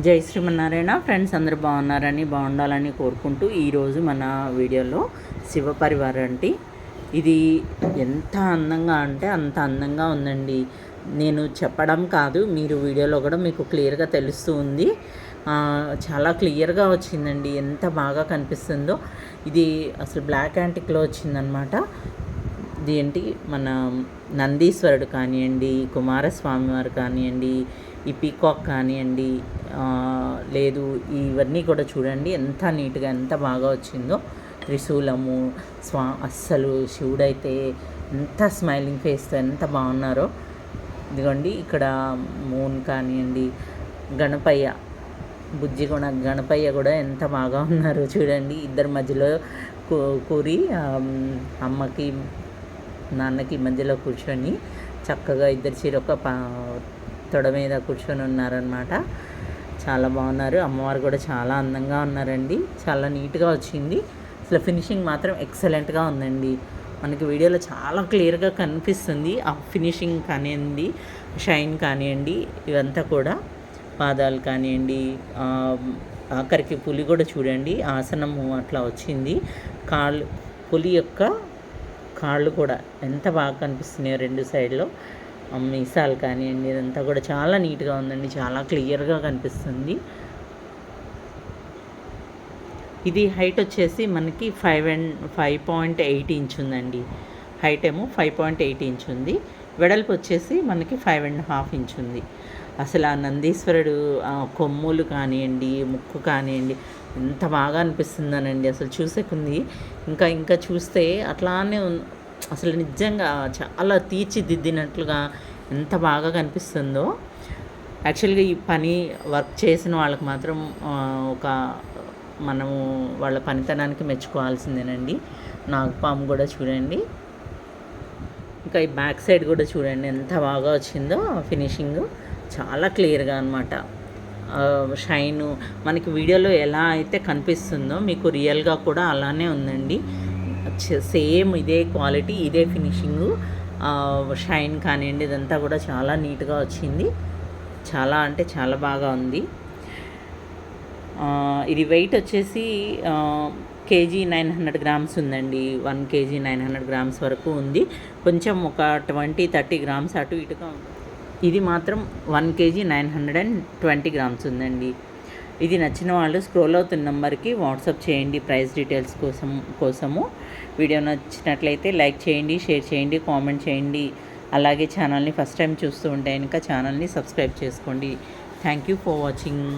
జై శ్రీమన్నారాయణ ఫ్రెండ్స్, అందరూ బాగున్నారని బాగుండాలని కోరుకుంటూ ఈరోజు మన వీడియోలో శివపరివారం అంటే ఇది ఎంత అందంగా అంటే అంత అందంగా ఉందండి. నేను చెప్పడం కాదు, మీరు వీడియోలో కూడా మీకు క్లియర్గా తెలుస్తూ ఉంది. చాలా క్లియర్గా వచ్చిందండి, ఎంత బాగా కనిపిస్తుందో. ఇది అసలు బ్లాక్ యాంటిక్లో వచ్చిందనమాట. ఇదేంటి మన నందీశ్వరుడు కానివ్వండి, కుమారస్వామి వారు కానివ్వండి, ఈ పీకాక్ కానివ్వండి, లేదు ఇవన్నీ కూడా చూడండి ఎంత నీట్గా ఎంత బాగా వచ్చిందో. త్రిశూలము అస్సలు శివుడైతే ఎంత స్మైలింగ్ ఫేస్తో ఎంత బాగున్నారో. ఇదిగోండి ఇక్కడ మూన్ కానివ్వండి, గణపయ్య గణపయ్య కూడా ఎంత బాగా ఉన్నారు చూడండి. ఇద్దరి మధ్యలో కూరి అమ్మకి నాన్నకి మధ్యలో కూర్చొని చక్కగా ఇద్దరు చీరొక తొడ మీద కూర్చొని ఉన్నారనమాట. చాలా బాగున్నారు. అమ్మవారు కూడా చాలా అందంగా ఉన్నారండి. చాలా నీట్గా వచ్చింది. అసలు ఫినిషింగ్ మాత్రం ఎక్సలెంట్గా ఉందండి. మనకి వీడియోలో చాలా క్లియర్గా కనిపిస్తుంది. ఆ ఫినిషింగ్ కానివ్వండి, షైన్ కానివ్వండి, ఇవంతా కూడా పాదాలు కానివ్వండి, ఆఖరికి పులి కూడా చూడండి ఆసనము అట్లా వచ్చింది. పులి యొక్క కాళ్ళు కూడా ఎంత బాగా కనిపిస్తున్నాయో రెండు సైడ్లో. మీసాలు కానివ్వండి, ఇదంతా కూడా చాలా నీట్గా ఉందండి, చాలా క్లియర్గా కనిపిస్తుంది. ఇది హైట్ వచ్చేసి మనకి 5.8 ఇంచ్ ఉందండి. హైట్ ఏమో 5.8 ఇంచ్ ఉంది. వెడల్పు వచ్చేసి మనకి 5.5 ఇంచ్ ఉంది. అసలు ఆ నందీశ్వరుడు కొమ్ములు కానివ్వండి, ముక్కు కానివ్వండి ఎంత బాగా అనిపిస్తుందనండి. అసలు చూసేకుంది ఇంకా చూస్తే అట్లానే అసలు నిజంగా చాలా తీర్చిదిద్దినట్లుగా ఎంత బాగా కనిపిస్తుందో. యాక్చువల్గా ఈ వర్క్ చేసిన వాళ్ళకి మాత్రం మనము వాళ్ళ పనితనానికి మెచ్చుకోవాల్సిందేనండి. నాగపాము కూడా చూడండి, ఇంకా ఈ బ్యాక్ సైడ్ కూడా చూడండి ఎంత బాగా వచ్చిందో ఫినిషింగ్. చాలా క్లియర్గా అనమాట. షైను మనకి వీడియోలో ఎలా అయితే కనిపిస్తుందో మీకు రియల్గా కూడా అలానే ఉందండి. సేమ్ ఇదే క్వాలిటీ, ఇదే ఫినిషింగు, షైన్ కానివ్వండి, ఇదంతా కూడా చాలా నీట్గా వచ్చింది. చాలా అంటే చాలా బాగా ఉంది. ఇది వెయిట్ వచ్చేసి కేజీ 900 గ్రామ్స్ ఉందండి. 1 kg 900 గ్రామ్స్ వరకు ఉంది. కొంచెం ఒక 20-30 గ్రామ్స్ అటు ఇటుగా ఉంది. ఇది మాత్రం 1 kg 920 గ్రామ్స్ ఉందండి. ఇది నచ్చిన వాళ్ళు స్క్రోల్ అవుతున్న నెంబర్కి వాట్సాప్ చేయండి ప్రైస్ డీటెయిల్స్ కోసము. వీడియో నచ్చినట్లయితే లైక్ చేయండి, షేర్ చేయండి, కామెంట్ చేయండి. అలాగే ఛానల్ని ఫస్ట్ టైం చూస్తూ ఉంటే కనుక ఛానల్ని సబ్స్క్రైబ్ చేసుకోండి. Thank you for watching.